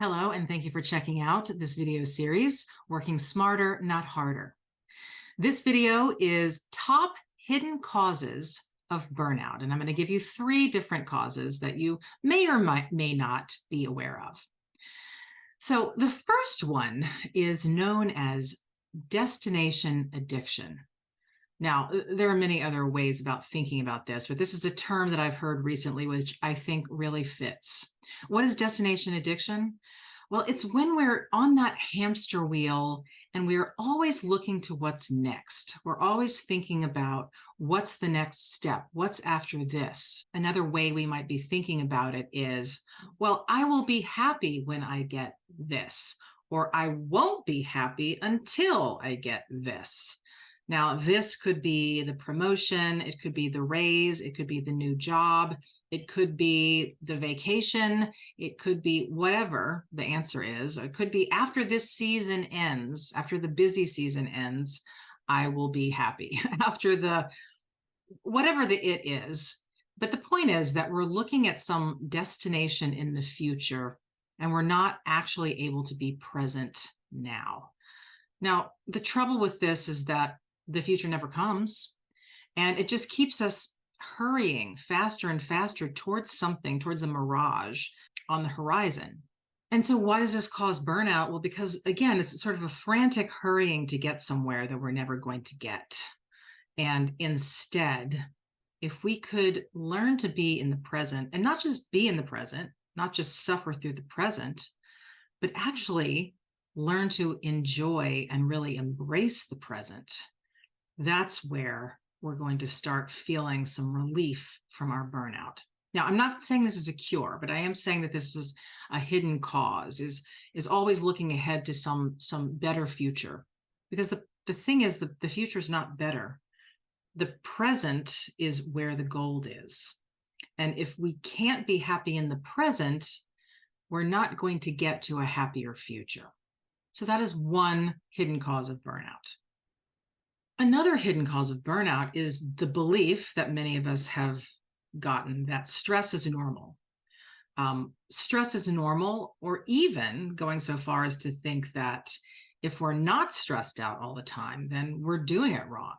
Hello, and thank you for checking out this video series, Working Smarter, Not Harder. This video is top hidden causes of burnout, and I'm going to give you 3 different causes that you may or may not be aware of. So the first one is known as destination addiction. Now, there are many other ways about thinking about this, but this is a term that I've heard recently, which I think really fits. What is destination addiction? Well, it's when we're on that hamster wheel and we're always looking to what's next. We're always thinking about what's the next step? What's after this? Another way we might be thinking about it is, well, I will be happy when I get this, or I won't be happy until I get this. Now, this could be the promotion, it could be the raise, it could be the new job, it could be the vacation, it could be whatever the answer is. It could be after this season ends, after the busy season ends, I will be happy. After the whatever the it is. But the point is that we're looking at some destination in the future and we're not actually able to be present now. Now, the trouble with this is that the future never comes, and it just keeps us hurrying faster and faster towards something, towards a mirage on the horizon. And so why does this cause burnout? Well, because again, it's sort of a frantic hurrying to get somewhere that we're never going to get. And instead, if we could learn to be in the present, and not just be in the present, not just suffer through the present, but actually learn to enjoy and really embrace the present, that's where we're going to start feeling some relief from our burnout. Now, I'm not saying this is a cure, but I am saying that this is a hidden cause, is always looking ahead to some better future. Because the thing is that the future is not better. The present is where the gold is. And if we can't be happy in the present, we're not going to get to a happier future. So that is one hidden cause of burnout. Another hidden cause of burnout is the belief that many of us have gotten that stress is normal. Stress is normal, or even going so far as to think that if we're not stressed out all the time, then we're doing it wrong.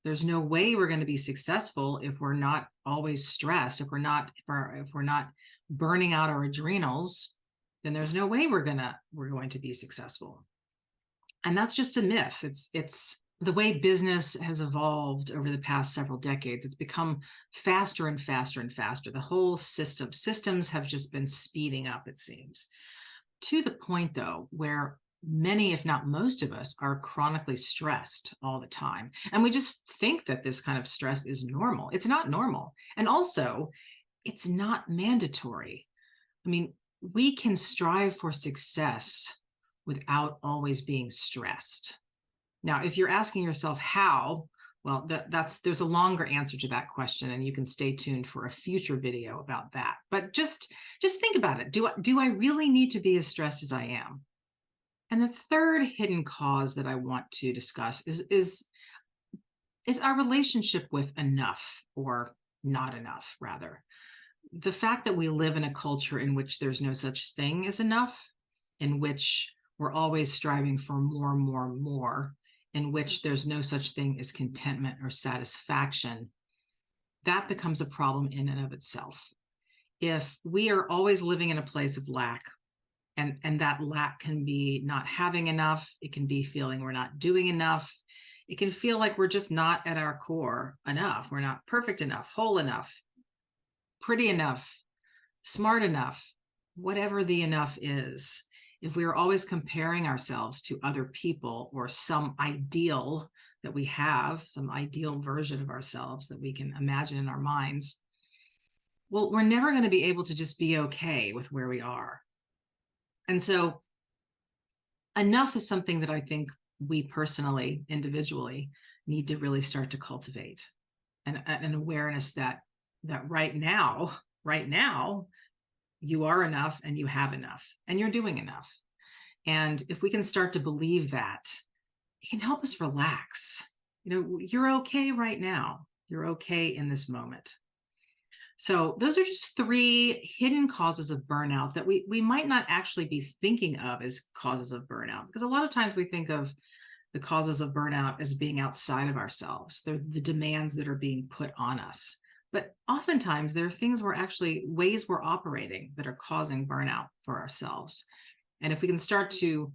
There's no way we're going to be successful if we're not always stressed. If we're not burning out our adrenals, then there's no way we're going to be successful. And that's just a myth. It's the way business has evolved over the past several decades. It's become faster and faster and faster. The whole systems have just been speeding up, it seems, to the point, though, where many, if not most of us, are chronically stressed all the time. And we just think that this kind of stress is normal. It's not normal. And also, it's not mandatory. I mean, we can strive for success without always being stressed. Now, if you're asking yourself how, well, there's a longer answer to that question, and you can stay tuned for a future video about that. But just think about it. Do I really need to be as stressed as I am? And the third hidden cause that I want to discuss is our relationship with enough, or not enough, rather. The fact that we live in a culture in which there's no such thing as enough, in which we're always striving for more, more, more, in which there's no such thing as contentment or satisfaction, that becomes a problem in and of itself. If we are always living in a place of lack, and that lack can be not having enough, it can be feeling we're not doing enough, it can feel like we're just not at our core enough, we're not perfect enough, whole enough, pretty enough, smart enough, whatever the enough is. If we are always comparing ourselves to other people or some ideal that we have, some ideal version of ourselves that we can imagine in our minds, well, we're never going to be able to just be okay with where we are. And so enough is something that I think we personally, individually, need to really start to cultivate, and an awareness that right now, you are enough, and you have enough, and you're doing enough. And if we can start to believe that, it can help us relax. You're okay right now. You're okay in this moment. So those are just three hidden causes of burnout that we might not actually be thinking of as causes of burnout, because a lot of times we think of the causes of burnout as being outside of ourselves. They're the demands that are being put on us. But oftentimes there are things we're actually ways we're operating that are causing burnout for ourselves. And if we can start to,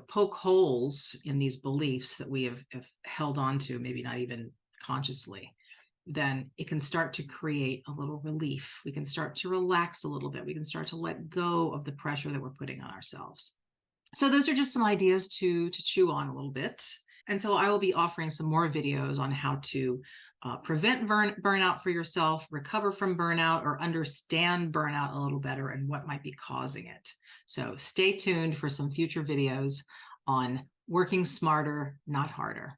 poke holes in these beliefs that we have held on to, maybe not even consciously, then it can start to create a little relief. We can start to relax a little bit. We can start to let go of the pressure that we're putting on ourselves. So those are just some ideas to chew on a little bit. And so I will be offering some more videos on how to prevent burnout for yourself, recover from burnout, or understand burnout a little better and what might be causing it. So stay tuned for some future videos on working smarter, not harder.